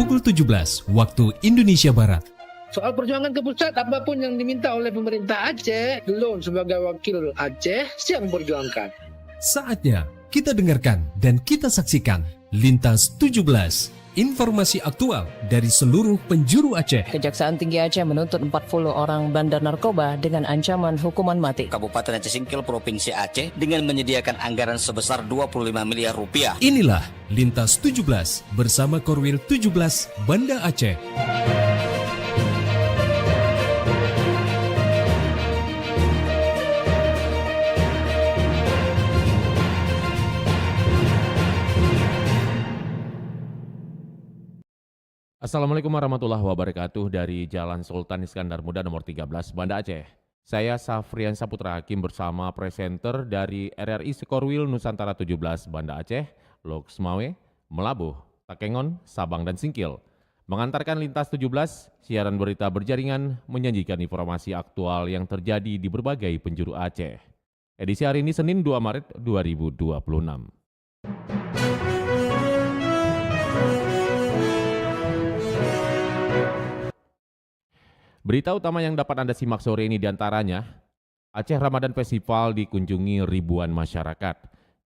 pukul 17 waktu Indonesia Barat. Soal perjuangan ke pusat, apapun yang diminta oleh pemerintah Aceh, Lon sebagai wakil Aceh siap memperjuangkan. Saatnya kita dengarkan dan kita saksikan Lintas 17. Informasi aktual dari seluruh penjuru Aceh. Kejaksaan Tinggi Aceh menuntut 40 orang bandar narkoba dengan ancaman hukuman mati. Kabupaten Aceh Singkil Provinsi Aceh dengan menyediakan anggaran sebesar 25 miliar rupiah. Inilah Lintas 17 bersama Korwil 17 Banda Aceh. Assalamualaikum warahmatullahi wabarakatuh dari Jalan Sultan Iskandar Muda nomor 13 Banda Aceh. Saya Safrian Saputra Hakim bersama presenter dari RRI Sekorwil Nusantara 17 Banda Aceh, Loksmawe, Melabuh, Takengon, Sabang dan Singkil. Mengantarkan Lintas 17, siaran berita berjaringan menyajikan informasi aktual yang terjadi di berbagai penjuru Aceh. Edisi hari ini Senin 2 Maret 2026. Berita utama yang dapat Anda simak sore ini diantaranya, Aceh Ramadan Festival dikunjungi ribuan masyarakat.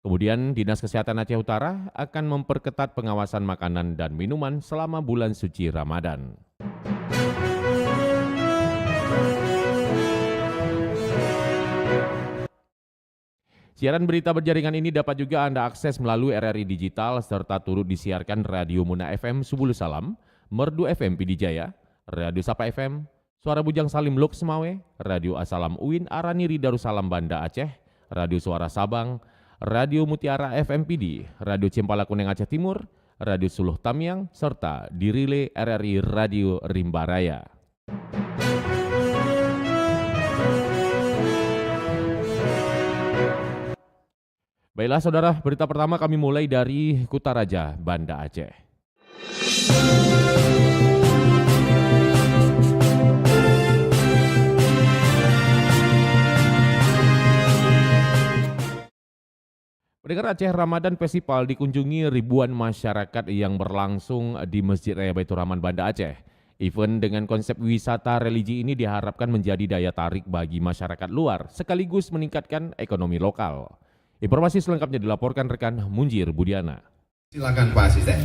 Kemudian Dinas Kesehatan Aceh Utara akan memperketat pengawasan makanan dan minuman selama bulan suci Ramadan. Siaran berita berjaringan ini dapat juga Anda akses melalui RRI Digital serta turut disiarkan Radio Muna FM Subulu Salam, Merdu FM Pidijaya, Radio Sapa FM, Suara Bujang Salim Loksmawe, Radio Asalam Uin Araniri Darussalam Banda Aceh, Radio Suara Sabang, Radio Mutiara FMPD, Radio Cempala Kuning Aceh Timur, Radio Suluh Tamiang, serta dirile RRI Radio Rimbaraya. Baiklah saudara, berita pertama kami mulai dari Kutaraja, Banda Aceh. Pendengar, Aceh Ramadan Festival dikunjungi ribuan masyarakat yang berlangsung di Masjid Raya Baitur Rahman Banda Aceh. Event dengan konsep wisata religi ini diharapkan menjadi daya tarik bagi masyarakat luar, sekaligus meningkatkan ekonomi lokal. Informasi selengkapnya dilaporkan rekan Munjir Budiana. Silakan Pak Asisten.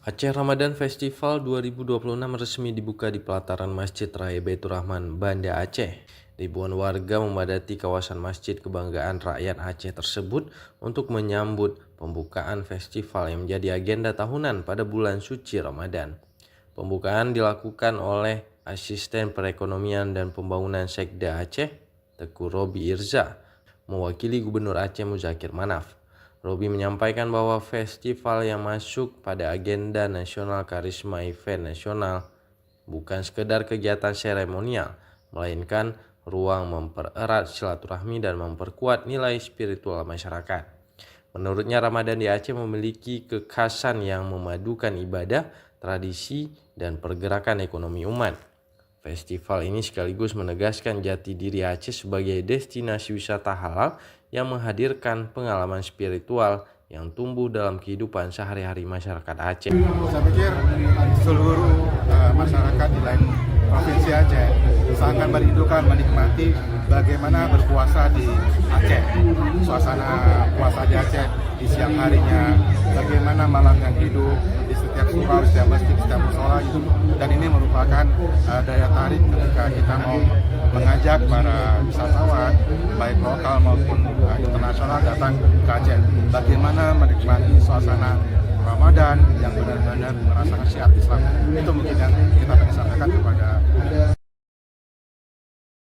Aceh Ramadan Festival 2026 resmi dibuka di pelataran Masjid Raya Baitur Rahman, Banda Aceh. Ribuan warga memadati kawasan Masjid Kebanggaan Rakyat Aceh tersebut untuk menyambut pembukaan festival yang menjadi agenda tahunan pada bulan suci Ramadan. Pembukaan dilakukan oleh Asisten Perekonomian dan Pembangunan Sekda Aceh, Teguh Robi Irza, mewakili Gubernur Aceh Muzakir Manaf. Robi menyampaikan bahwa festival yang masuk pada agenda nasional karisma event nasional bukan sekedar kegiatan seremonial, melainkan ruang mempererat silaturahmi dan memperkuat nilai spiritual masyarakat. Menurutnya, Ramadan di Aceh memiliki kekhasan yang memadukan ibadah, tradisi, dan pergerakan ekonomi umat. Festival ini sekaligus menegaskan jati diri Aceh sebagai destinasi wisata halal yang menghadirkan pengalaman spiritual yang tumbuh dalam kehidupan sehari-hari masyarakat Aceh. Saya pikir seluruh masyarakat di lain provinsi Aceh sangat merindukan menikmati bagaimana berpuasa di Aceh. Suasana puasa di Aceh di siang harinya, bagaimana malam yang hidup di setiap surau, setiap masjid, setiap musola itu. Dan ini merupakan daya tarik ketika kita mau mengajak para wisatawan baik lokal maupun internasional datang ke Aceh. Bagaimana menikmati suasana Ramadan yang benar-benar merasakan syiar Islam. Itu mungkin yang kita ingin sampaikan kepada.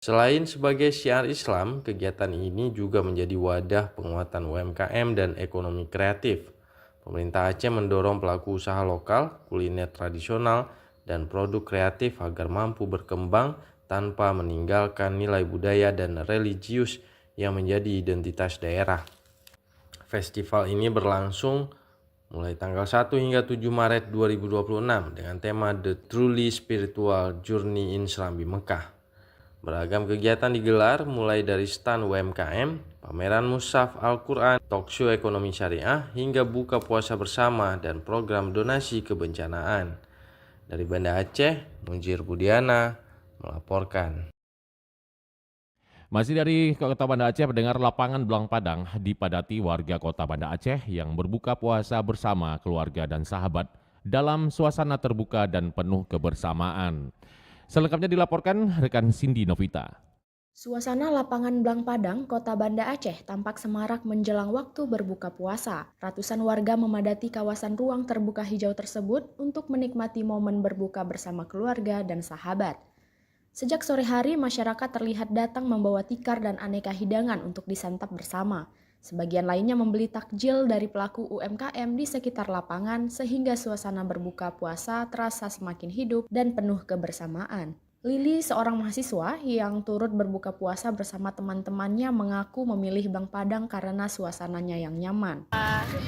Selain sebagai syiar Islam, kegiatan ini juga menjadi wadah penguatan UMKM dan ekonomi kreatif. Pemerintah Aceh mendorong pelaku usaha lokal, kuliner tradisional, dan produk kreatif agar mampu berkembang tanpa meninggalkan nilai budaya dan religius yang menjadi identitas daerah. Festival ini berlangsung mulai tanggal 1 hingga 7 Maret 2026 dengan tema The Truly Spiritual Journey in Serambi Mekah. Beragam kegiatan digelar mulai dari stand UMKM, pameran mushaf Al-Quran, talkshow ekonomi syariah, hingga buka puasa bersama dan program donasi kebencanaan. Dari Banda Aceh, Munjir Budiana melaporkan. Masih dari Kota Banda Aceh, pendengar, lapangan Belang Padang dipadati warga Kota Banda Aceh yang berbuka puasa bersama keluarga dan sahabat dalam suasana terbuka dan penuh kebersamaan. Selengkapnya dilaporkan rekan Cindy Novita. Suasana lapangan Belang Padang, Kota Banda Aceh tampak semarak menjelang waktu berbuka puasa. Ratusan warga memadati kawasan ruang terbuka hijau tersebut untuk menikmati momen berbuka bersama keluarga dan sahabat. Sejak sore hari, masyarakat terlihat datang membawa tikar dan aneka hidangan untuk disantap bersama. Sebagian lainnya membeli takjil dari pelaku UMKM di sekitar lapangan sehingga suasana berbuka puasa terasa semakin hidup dan penuh kebersamaan. Lili, seorang mahasiswa yang turut berbuka puasa bersama teman-temannya, mengaku memilih Belang Padang karena suasananya yang nyaman.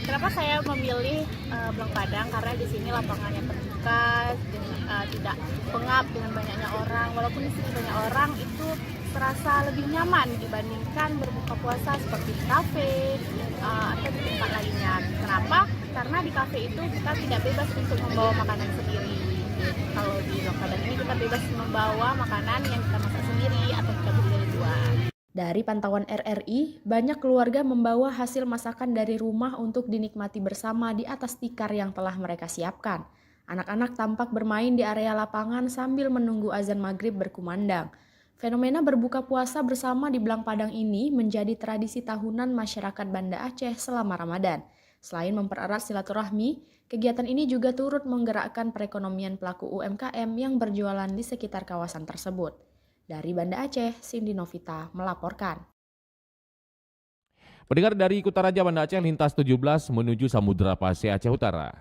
Kenapa saya memilih Belang Padang? Karena di sini lapangannya terbuka, tidak pengap dengan banyaknya orang. Walaupun di sini banyak orang, itu terasa lebih nyaman dibandingkan berbuka puasa seperti di kafe atau di tempat lainnya. Kenapa? Karena di kafe itu kita tidak bebas untuk membawa makanan sendiri. Kalau di Belang Padang ini kita bebas membawa makanan yang kita masak sendiri atau kita beli dari luar. Dari pantauan RRI, banyak keluarga membawa hasil masakan dari rumah untuk dinikmati bersama di atas tikar yang telah mereka siapkan. Anak-anak tampak bermain di area lapangan sambil menunggu azan maghrib berkumandang. Fenomena berbuka puasa bersama di Belang Padang ini menjadi tradisi tahunan masyarakat Banda Aceh selama Ramadan. Selain mempererat silaturahmi, kegiatan ini juga turut menggerakkan perekonomian pelaku UMKM yang berjualan di sekitar kawasan tersebut. Dari Banda Aceh, Cindy Novita melaporkan. Pendengar, dari Kutaraja Banda Aceh, lintas 17 menuju Samudra Pasir Aceh Utara.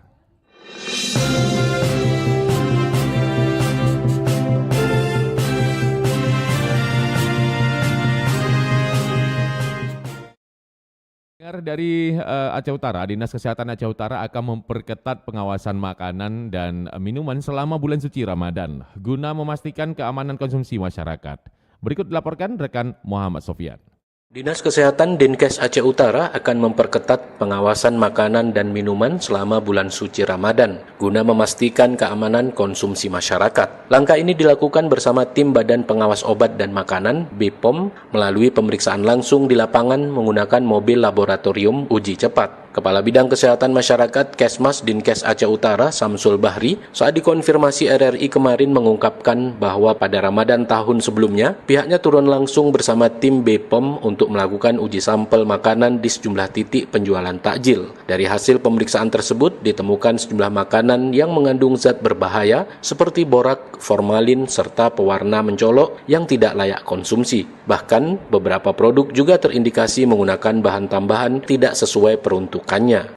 Dari Aceh Utara, Dinas Kesehatan Aceh Utara akan memperketat pengawasan makanan dan minuman selama bulan suci Ramadan guna memastikan keamanan konsumsi masyarakat. Berikut dilaporkan rekan Muhammad Sofyan. Dinas Kesehatan Dinkes Aceh Utara akan memperketat pengawasan makanan dan minuman selama bulan suci Ramadan guna memastikan keamanan konsumsi masyarakat. Langkah ini dilakukan bersama tim Badan Pengawas Obat dan Makanan (BPOM) melalui pemeriksaan langsung di lapangan menggunakan mobil laboratorium uji cepat. Kepala Bidang Kesehatan Masyarakat Kesmas Dinkes Aceh Utara, Samsul Bahri, saat dikonfirmasi RRI kemarin mengungkapkan bahwa pada Ramadan tahun sebelumnya, pihaknya turun langsung bersama tim BPOM untuk melakukan uji sampel makanan di sejumlah titik penjualan takjil. Dari hasil pemeriksaan tersebut, ditemukan sejumlah makanan yang mengandung zat berbahaya seperti borak, formalin, serta pewarna mencolok yang tidak layak konsumsi. Bahkan, beberapa produk juga terindikasi menggunakan bahan tambahan tidak sesuai peruntukan.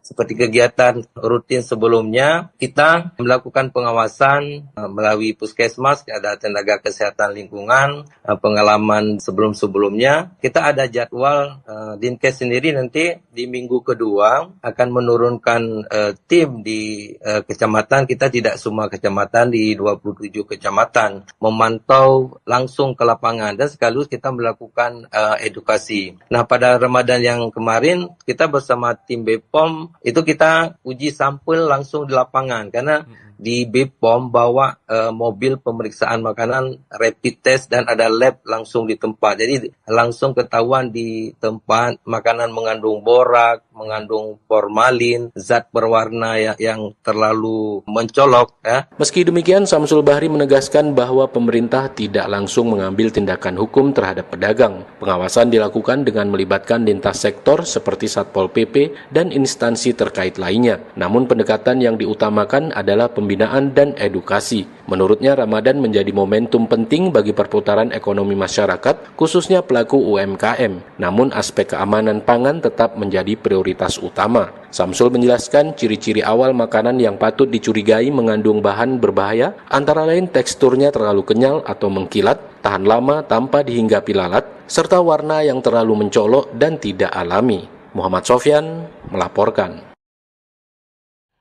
Seperti kegiatan rutin sebelumnya, kita melakukan pengawasan melalui Puskesmas, ada tenaga kesehatan lingkungan, pengalaman sebelum-sebelumnya. Kita ada jadwal Dinkes sendiri nanti di minggu kedua akan menurunkan tim di kecamatan. Kita tidak semua kecamatan, di 27 kecamatan, memantau langsung ke lapangan dan sekaligus kita melakukan edukasi. Nah, pada Ramadan yang kemarin kita bersama tim BPOM itu kita uji sampel langsung di lapangan karena di BPOM bawa mobil pemeriksaan makanan rapid test dan ada lab langsung di tempat. Jadi langsung ketahuan di tempat makanan mengandung borak, mengandung formalin, zat berwarna yang terlalu mencolok. Ya. Meski demikian, Samsul Bahri menegaskan bahwa pemerintah tidak langsung mengambil tindakan hukum terhadap pedagang. Pengawasan dilakukan dengan melibatkan lintas sektor seperti Satpol PP dan instansi terkait lainnya. Namun pendekatan yang diutamakan adalah pembinaan dan edukasi. Menurutnya, Ramadan menjadi momentum penting bagi perputaran ekonomi masyarakat, khususnya pelaku UMKM. Namun aspek keamanan pangan tetap menjadi prioritas utama. Samsul menjelaskan ciri-ciri awal makanan yang patut dicurigai mengandung bahan berbahaya, antara lain teksturnya terlalu kenyal atau mengkilat, tahan lama tanpa dihinggapi lalat, serta warna yang terlalu mencolok dan tidak alami. Muhammad Sofyan melaporkan.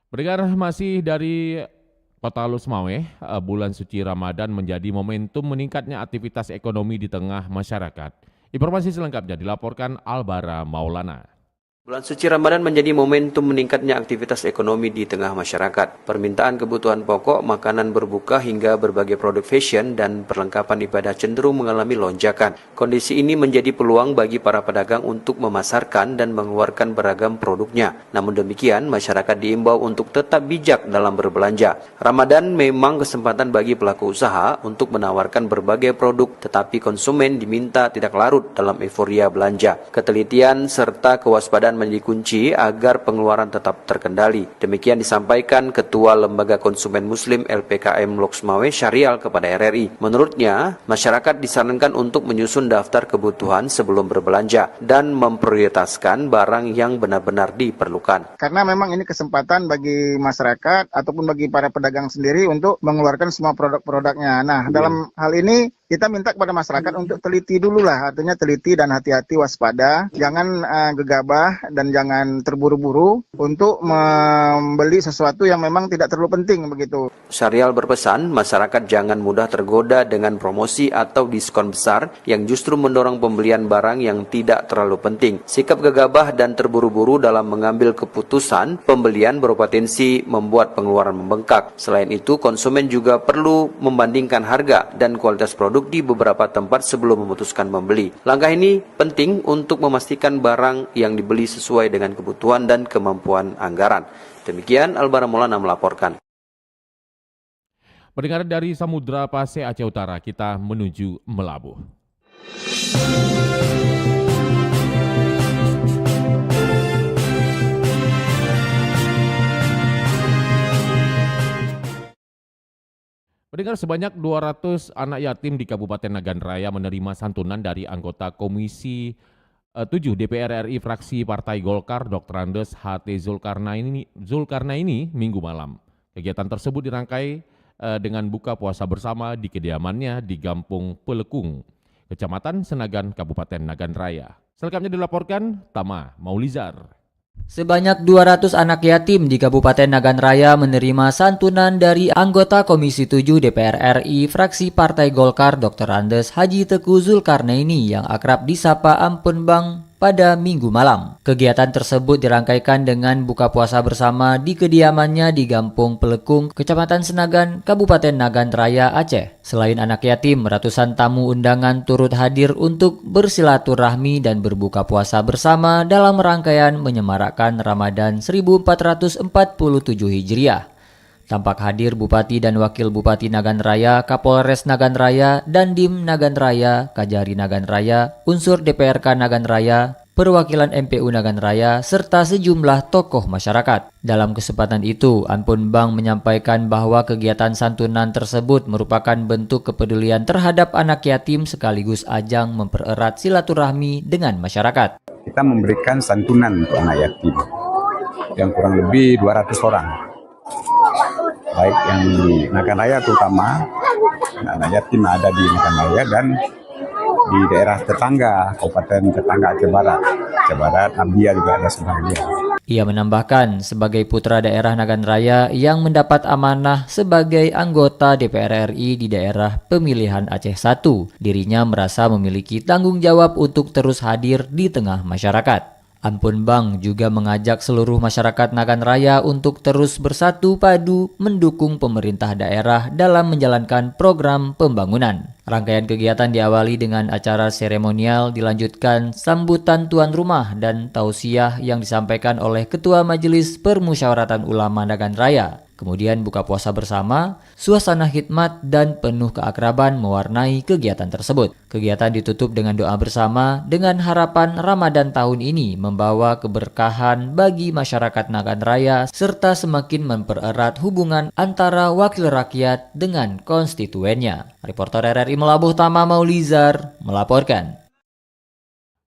Pendengar, masih dari Kota Lusmawe, bulan suci Ramadan menjadi momentum meningkatnya aktivitas ekonomi di tengah masyarakat. Informasi selengkapnya dilaporkan Albara Maulana. Bulan suci Ramadan menjadi momentum meningkatnya aktivitas ekonomi di tengah masyarakat. Permintaan kebutuhan pokok, makanan berbuka hingga berbagai produk fashion dan perlengkapan ibadah cenderung mengalami lonjakan. Kondisi ini menjadi peluang bagi para pedagang untuk memasarkan dan mengeluarkan beragam produknya. Namun demikian, masyarakat diimbau untuk tetap bijak dalam berbelanja. Ramadan memang kesempatan bagi pelaku usaha untuk menawarkan berbagai produk, tetapi konsumen diminta tidak larut dalam euforia belanja. Ketelitian serta kewaspadaan menjadi kunci agar pengeluaran tetap terkendali. Demikian disampaikan Ketua Lembaga Konsumen Muslim LPKM Loksmawe Syarial kepada RRI. Menurutnya, masyarakat disarankan untuk menyusun daftar kebutuhan sebelum berbelanja dan memprioritaskan barang yang benar-benar diperlukan. Karena memang ini kesempatan bagi masyarakat ataupun bagi para pedagang sendiri untuk mengeluarkan semua produk-produknya. Nah, dalam hal ini kita minta kepada masyarakat untuk teliti dulu lah, artinya teliti dan hati-hati waspada, jangan gegabah dan jangan terburu-buru untuk membeli sesuatu yang memang tidak terlalu penting begitu. Syarial berpesan masyarakat jangan mudah tergoda dengan promosi atau diskon besar yang justru mendorong pembelian barang yang tidak terlalu penting. Sikap gegabah dan terburu-buru dalam mengambil keputusan pembelian berpotensi membuat pengeluaran membengkak. Selain itu, konsumen juga perlu membandingkan harga dan kualitas produk di beberapa tempat sebelum memutuskan membeli. Langkah ini penting untuk memastikan barang yang dibeli sesuai dengan kebutuhan dan kemampuan anggaran. Demikian Albara Maulana melaporkan. Pendengar dari Samudra Pasai Aceh Utara, kita menuju Melabuh. Pendengar, sebanyak 200 anak yatim di Kabupaten Nagan Raya menerima santunan dari anggota Komisi 7 DPR RI fraksi Partai Golkar Dr. Andes HT Zulkarnaini Minggu malam. Kegiatan tersebut dirangkai dengan buka puasa bersama di kediamannya di Gampung Pelekung, Kecamatan Senagan, Kabupaten Nagan Raya. Selengkapnya dilaporkan Tama Maulizar. Sebanyak 200 anak yatim di Kabupaten Nagan Raya menerima santunan dari anggota Komisi 7 DPR RI fraksi Partai Golkar Dr. Andes Haji Teku Zulkarnaini yang akrab disapa Ampun Bang pada Minggu malam. Kegiatan tersebut dirangkaikan dengan buka puasa bersama di kediamannya di Gampung Pelekung, Kecamatan Senagan, Kabupaten Nagan Raya, Aceh. Selain anak yatim, ratusan tamu undangan turut hadir untuk bersilaturahmi dan berbuka puasa bersama dalam rangkaian menyemarakkan Ramadan 1447 Hijriah. Tampak hadir Bupati dan Wakil Bupati Nagan Raya, Kapolres Nagan Raya, Dandim Nagan Raya, Kajari Nagan Raya, unsur DPRK Nagan Raya, perwakilan MPU Nagan Raya, serta sejumlah tokoh masyarakat. Dalam kesempatan itu, Ampun Bang menyampaikan bahwa kegiatan santunan tersebut merupakan bentuk kepedulian terhadap anak yatim sekaligus ajang mempererat silaturahmi dengan masyarakat. Kita memberikan santunan untuk anak yatim yang kurang lebih 200 orang. Baik yang di Nagan Raya terutama, anak yatim ada di Nagan Raya dan di daerah tetangga, kabupaten tetangga Aceh Barat, Nabia juga ada sebagian. Ia menambahkan, sebagai putra daerah Nagan Raya yang mendapat amanah sebagai anggota DPR RI di daerah pemilihan Aceh 1, dirinya merasa memiliki tanggung jawab untuk terus hadir di tengah masyarakat. Ampun Bang juga mengajak seluruh masyarakat Nagan Raya untuk terus bersatu padu mendukung pemerintah daerah dalam menjalankan program pembangunan. Rangkaian kegiatan diawali dengan acara seremonial, dilanjutkan sambutan tuan rumah dan tausiah yang disampaikan oleh Ketua Majelis Permusyawaratan Ulama Nagan Raya. Kemudian buka puasa bersama, suasana khidmat dan penuh keakraban mewarnai kegiatan tersebut. Kegiatan ditutup dengan doa bersama dengan harapan Ramadan tahun ini membawa keberkahan bagi masyarakat Nagan Raya serta semakin mempererat hubungan antara wakil rakyat dengan konstituennya. Reporter RRI Melabuh Tama Maulizar melaporkan.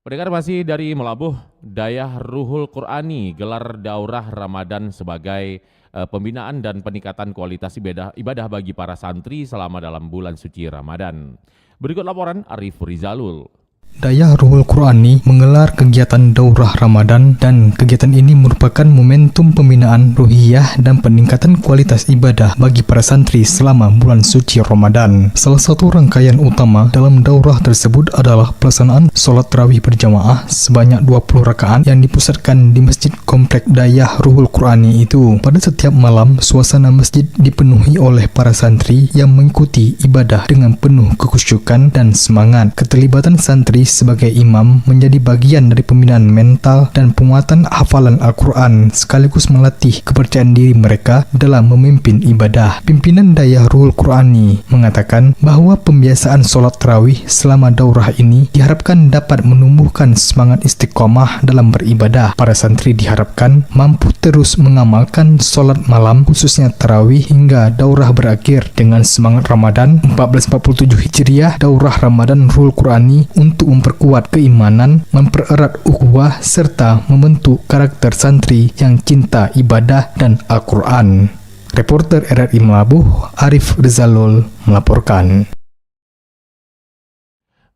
Pendengar, masih dari Melabuh, Dayah Ruhul Qur'ani gelar daurah Ramadan sebagai pembinaan dan peningkatan kualitas ibadah bagi para santri selama dalam bulan suci Ramadan. Berikut laporan Arif Rizalul. Dayah Ruhul Qurani menggelar kegiatan daurah Ramadan dan kegiatan ini merupakan momentum pembinaan ruhiyah dan peningkatan kualitas ibadah bagi para santri selama bulan suci Ramadan. Salah satu rangkaian utama dalam daurah tersebut adalah pelaksanaan sholat tarawih berjamaah sebanyak 20 rakaat yang dipusatkan di Masjid Komplek Dayah Ruhul Qurani itu. Pada setiap malam, suasana masjid dipenuhi oleh para santri yang mengikuti ibadah dengan penuh kekhusyukan dan semangat. Keterlibatan santri sebagai imam menjadi bagian dari pembinaan mental dan penguatan hafalan Al-Quran sekaligus melatih kepercayaan diri mereka dalam memimpin ibadah. Pimpinan Dayah Ruhul Qurani mengatakan bahwa pembiasaan sholat tarawih selama daurah ini diharapkan dapat menumbuhkan semangat istiqomah dalam beribadah. Para santri diharapkan mampu terus mengamalkan sholat malam khususnya tarawih hingga daurah berakhir dengan semangat Ramadan 1447 Hijriah. Daurah Ramadan Ruhul Qurani untuk memperkuat keimanan, mempererat ukhuwah, serta membentuk karakter santri yang cinta ibadah dan Al-Quran. Reporter RRI Melabuh, Arif Rizalul melaporkan.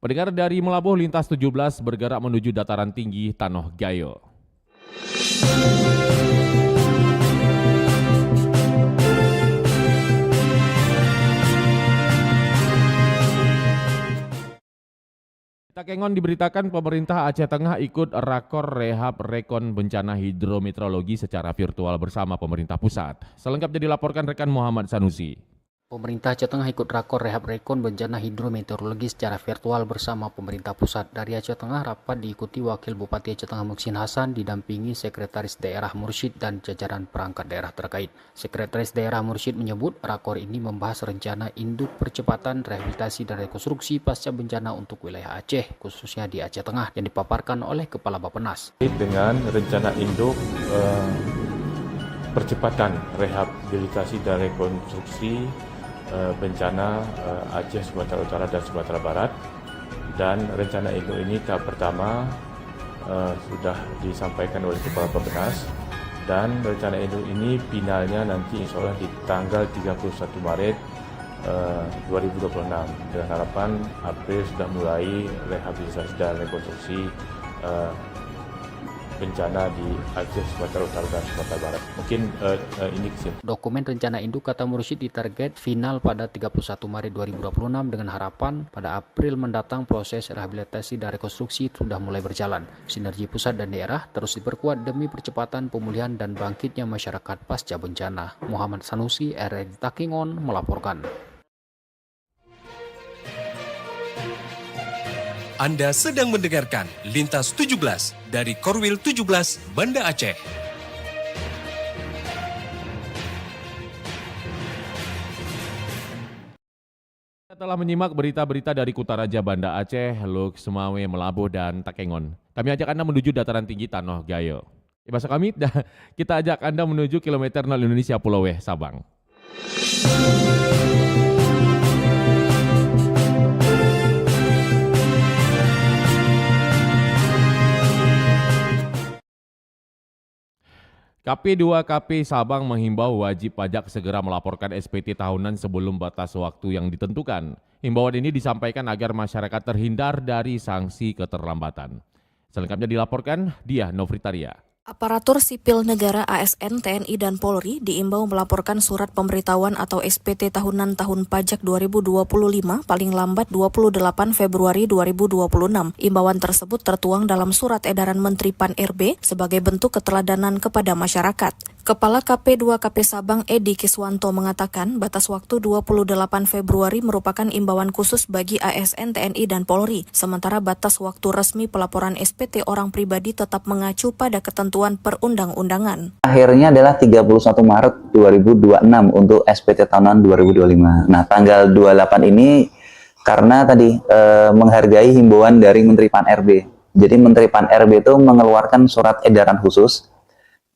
Pendengar dari Melabuh, lintas 17 bergerak menuju dataran tinggi Tanoh Gayo. Takengon diberitakan pemerintah Aceh Tengah ikut rakor rehab rekon bencana hidrometeorologi secara virtual bersama pemerintah pusat. Selengkapnya dilaporkan rekan Muhammad Sanusi. Pemerintah Aceh Tengah ikut rakor rehab rekon bencana hidrometeorologi secara virtual bersama pemerintah pusat. Dari Aceh Tengah, rapat diikuti Wakil Bupati Aceh Tengah Muksin Hasan didampingi Sekretaris Daerah Mursyid dan jajaran perangkat daerah terkait. Sekretaris Daerah Mursyid menyebut rakor ini membahas rencana induk percepatan rehabilitasi dan rekonstruksi pasca bencana untuk wilayah Aceh, khususnya di Aceh Tengah, yang dipaparkan oleh Kepala Bappenas. Dengan rencana induk percepatan rehabilitasi dan rekonstruksi bencana Aceh, Sumatera Utara dan Sumatera Barat, dan rencana induk ini tahap pertama sudah disampaikan oleh Kepala Bappenas, dan rencana induk ini finalnya nanti insya Allah di tanggal 31 Maret 2026 dengan harapan April sudah mulai rehabilitasi dan rekonstruksi bencana di Aceh, Sumatera Utara dan Sumatera Barat. Mungkin ini kesimpulan. Dokumen rencana induk kata Mursyid ditarget final pada 31 Maret 2026 dengan harapan pada April mendatang proses rehabilitasi dan rekonstruksi sudah mulai berjalan. Sinergi pusat dan daerah terus diperkuat demi percepatan pemulihan dan bangkitnya masyarakat pasca bencana. Muhammad Sanusi, RRI Takengon melaporkan. Anda sedang mendengarkan Lintas 17 dari Korwil 17 Banda Aceh. Setelah menyimak berita-berita dari Kutaraja Banda Aceh, Luk Semawe, Melabuh, dan Takengon, kami ajak Anda menuju dataran tinggi Tanoh Gayo. Bahasa kami, kita ajak Anda menuju kilometer 0 Indonesia Pulau W, Sabang. KP2KP Sabang menghimbau wajib pajak segera melaporkan SPT tahunan sebelum batas waktu yang ditentukan. Himbauan ini disampaikan agar masyarakat terhindar dari sanksi keterlambatan. Selengkapnya dilaporkan Diah Novritaria. Aparatur sipil negara ASN, TNI, dan Polri diimbau melaporkan surat pemberitahuan atau SPT tahunan tahun pajak 2025 paling lambat 28 Februari 2026. Imbauan tersebut tertuang dalam surat edaran Menteri Pan-RB sebagai bentuk keteladanan kepada masyarakat. Kepala KP2KP Sabang Edi Kiswanto mengatakan batas waktu 28 Februari merupakan imbauan khusus bagi ASN, TNI, dan Polri, sementara batas waktu resmi pelaporan SPT orang pribadi tetap mengacu pada ketentuan perundang-undangan. Akhirnya adalah 31 Maret 2026 untuk SPT tahunan 2025. Nah, tanggal 28 ini karena tadi menghargai himbauan dari Menteri Pan-RB. Jadi Menteri Pan-RB itu mengeluarkan surat edaran khusus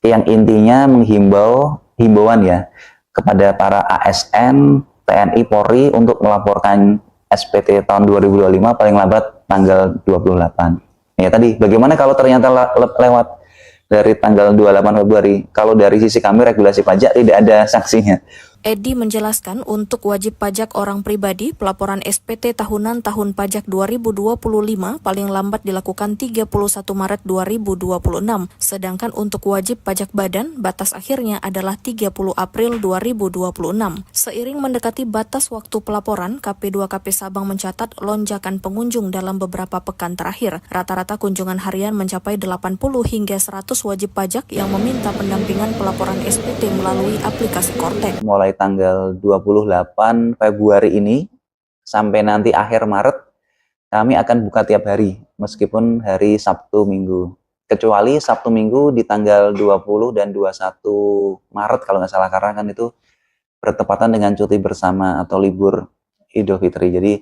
yang intinya menghimbau himbauan ya kepada para ASN, TNI, Polri untuk melaporkan SPT tahun 2025 paling lambat tanggal 28. Ya tadi, bagaimana kalau ternyata lewat dari tanggal 28 Februari? Kalau dari sisi kami regulasi pajak tidak ada sanksinya. Edi menjelaskan untuk wajib pajak orang pribadi, pelaporan SPT tahunan tahun pajak 2025 paling lambat dilakukan 31 Maret 2026, sedangkan untuk wajib pajak badan, batas akhirnya adalah 30 April 2026. Seiring mendekati batas waktu pelaporan, KP2KP Sabang mencatat lonjakan pengunjung dalam beberapa pekan terakhir. Rata-rata kunjungan harian mencapai 80 hingga 100 wajib pajak yang meminta pendampingan pelaporan SPT melalui aplikasi Kortek. Mulai tanggal 28 Februari ini sampai nanti akhir Maret, kami akan buka tiap hari, meskipun hari Sabtu Minggu. Kecuali Sabtu Minggu di tanggal 20 dan 21 Maret kalau nggak salah, karena kan itu bertepatan dengan cuti bersama atau libur Idul Fitri. Jadi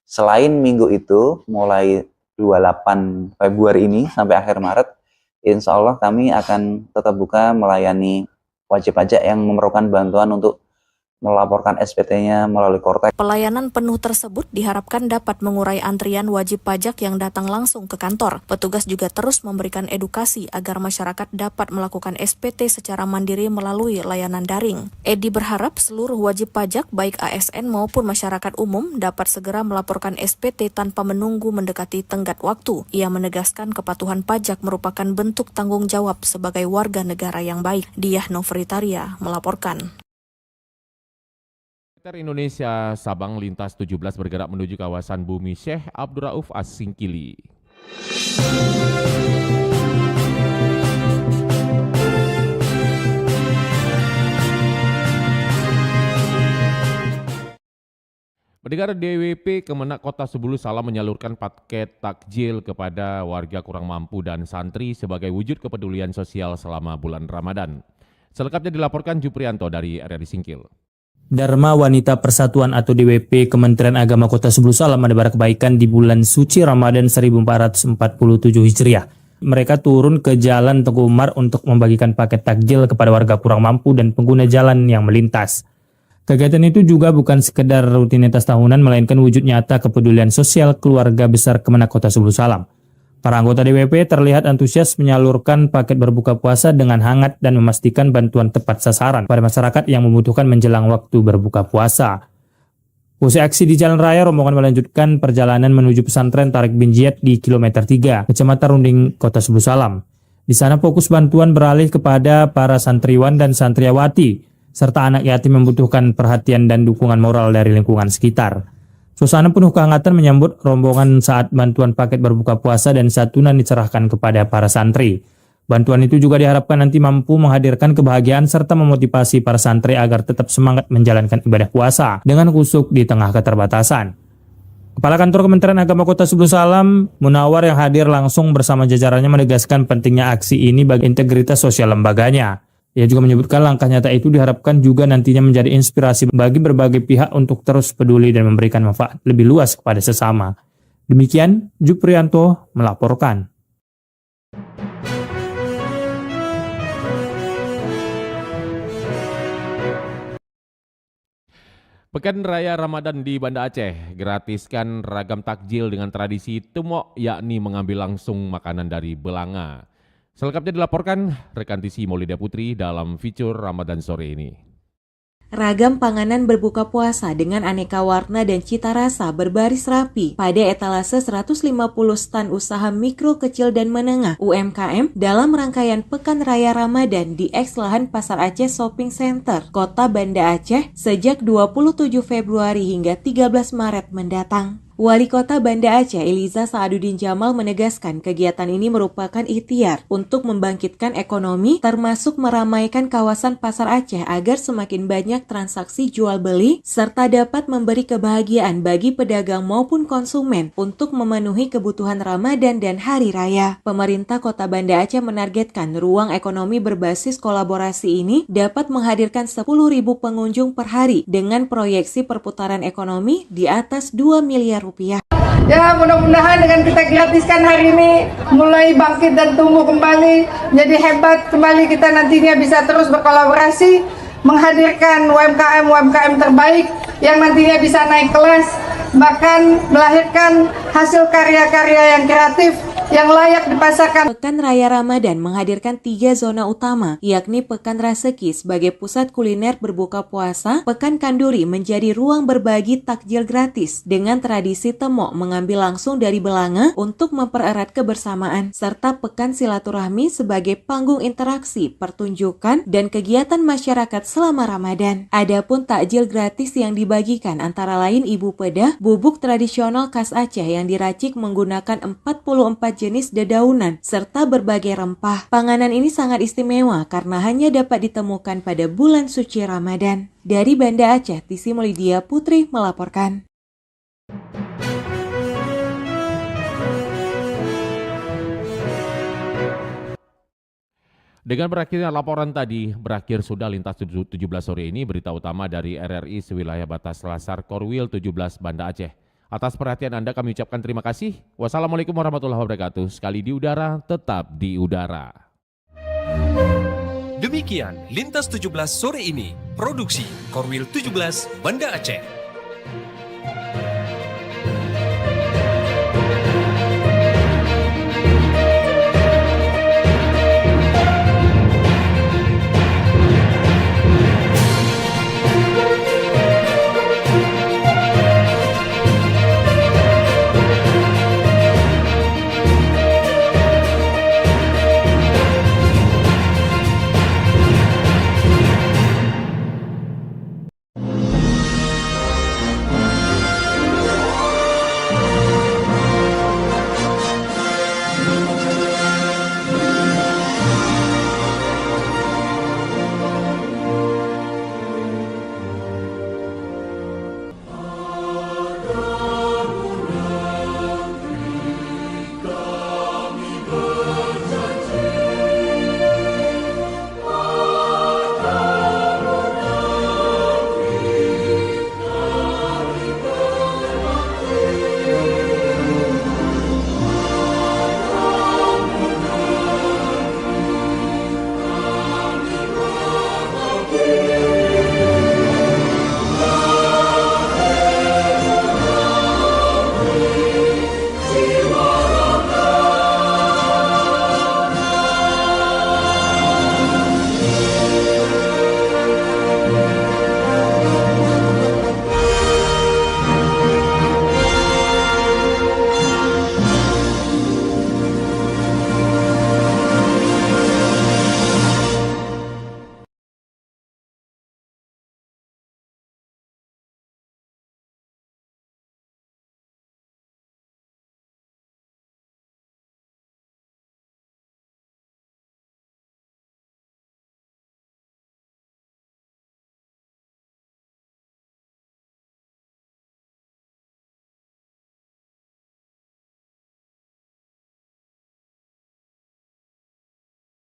selain minggu itu, mulai 28 Februari ini sampai akhir Maret, insya Allah kami akan tetap buka melayani wajib pajak yang memerlukan bantuan untuk melaporkan SPT-nya melalui Kortek. Pelayanan penuh tersebut diharapkan dapat mengurai antrian wajib pajak yang datang langsung ke kantor. Petugas juga terus memberikan edukasi agar masyarakat dapat melakukan SPT secara mandiri melalui layanan daring. Edi berharap seluruh wajib pajak baik ASN maupun masyarakat umum dapat segera melaporkan SPT tanpa menunggu mendekati tenggat waktu. Ia menegaskan kepatuhan pajak merupakan bentuk tanggung jawab sebagai warga negara yang baik. Diah Novritaria melaporkan. Indonesia Sabang Lintas 17 bergerak menuju kawasan Bumi Syekh Abdurrauf As-Singkili. Pendengar DWP Kemenak Kota Sebulu Salam menyalurkan paket takjil kepada warga kurang mampu dan santri sebagai wujud kepedulian sosial selama bulan Ramadan. Selengkapnya dilaporkan Juprianto dari RRI Singkil. Dharma Wanita Persatuan atau DWP Kementerian Agama Kota Sebulu Salam menebar kebaikan di bulan suci Ramadan 1447 Hijriah. Mereka turun ke Jalan Teguh Umar untuk membagikan paket takjil kepada warga kurang mampu dan pengguna jalan yang melintas. Kegiatan itu juga bukan sekedar rutinitas tahunan, melainkan wujud nyata kepedulian sosial keluarga besar Kemenak Kota Sebulu Salam. Para anggota DWP terlihat antusias menyalurkan paket berbuka puasa dengan hangat dan memastikan bantuan tepat sasaran pada masyarakat yang membutuhkan menjelang waktu berbuka puasa. Usai aksi di jalan raya, rombongan melanjutkan perjalanan menuju pesantren Tarik bin Ziyad di kilometer 3, Kecamatan Runding, Kota Sebulu Salam. Di sana fokus bantuan beralih kepada para santriwan dan santriawati, serta anak yatim membutuhkan perhatian dan dukungan moral dari lingkungan sekitar. Suasana penuh kehangatan menyambut rombongan saat bantuan paket berbuka puasa dan santunan diserahkan kepada para santri. Bantuan itu juga diharapkan nanti mampu menghadirkan kebahagiaan serta memotivasi para santri agar tetap semangat menjalankan ibadah puasa dengan khusyuk di tengah keterbatasan. Kepala Kantor Kementerian Agama Kota Sebulu Salam, Munawar, yang hadir langsung bersama jajarannya menegaskan pentingnya aksi ini bagi integritas sosial lembaganya. Ia juga menyebutkan langkah nyata itu diharapkan juga nantinya menjadi inspirasi bagi berbagai pihak untuk terus peduli dan memberikan manfaat lebih luas kepada sesama. Demikian, Juprianto melaporkan. Pekan Raya Ramadan di Banda Aceh, gratiskan ragam takjil dengan tradisi tumok, yakni mengambil langsung makanan dari belanga. Selengkapnya dilaporkan rekan TC Maulida Putri dalam fitur Ramadan sore ini. Ragam panganan berbuka puasa dengan aneka warna dan cita rasa berbaris rapi pada etalase 150 stan usaha mikro, kecil, dan menengah UMKM dalam rangkaian Pekan Raya Ramadan di Eks-Lahan Pasar Aceh Shopping Center, Kota Banda Aceh sejak 27 Februari hingga 13 Maret mendatang. Wali Kota Banda Aceh Eliza Saaduddin Jamal menegaskan kegiatan ini merupakan ikhtiar untuk membangkitkan ekonomi termasuk meramaikan kawasan Pasar Aceh agar semakin banyak transaksi jual beli serta dapat memberi kebahagiaan bagi pedagang maupun konsumen untuk memenuhi kebutuhan Ramadan dan Hari Raya. Pemerintah Kota Banda Aceh menargetkan ruang ekonomi berbasis kolaborasi ini dapat menghadirkan 10.000 pengunjung per hari dengan proyeksi perputaran ekonomi di atas 2 miliar rupiah. Ya, mudah-mudahan dengan kita gratiskan hari ini mulai bangkit dan tumbuh kembali, jadi hebat kembali, kita nantinya bisa terus berkolaborasi menghadirkan UMKM terbaik yang nantinya bisa naik kelas, bahkan melahirkan hasil karya-karya yang kreatif yang layak dipasarkan. Pekan Raya Ramadan menghadirkan 3 zona utama, yakni Pekan Raseki sebagai pusat kuliner berbuka puasa, Pekan Kanduri menjadi ruang berbagi takjil gratis dengan tradisi temok mengambil langsung dari belanga untuk mempererat kebersamaan, serta Pekan Silaturahmi sebagai panggung interaksi, pertunjukan, dan kegiatan masyarakat selama Ramadan. Adapun takjil gratis yang dibagikan antara lain ibu pedah, bubuk tradisional khas Aceh yang diracik menggunakan 44 jenis dedaunan, serta berbagai rempah. Panganan ini sangat istimewa karena hanya dapat ditemukan pada bulan suci Ramadan. Dari Banda Aceh, Tisi Melidia Putri melaporkan. Dengan berakhirnya laporan tadi, berakhir sudah Lintas 17 sore ini berita utama dari RRI sewilayah batas Selasar Korwil 17 Banda Aceh. Atas perhatian Anda kami ucapkan terima kasih. Wassalamualaikum warahmatullahi wabarakatuh. Sekali di udara, tetap di udara. Demikian Lintas 17 sore ini, produksi Korwil 17 Banda Aceh.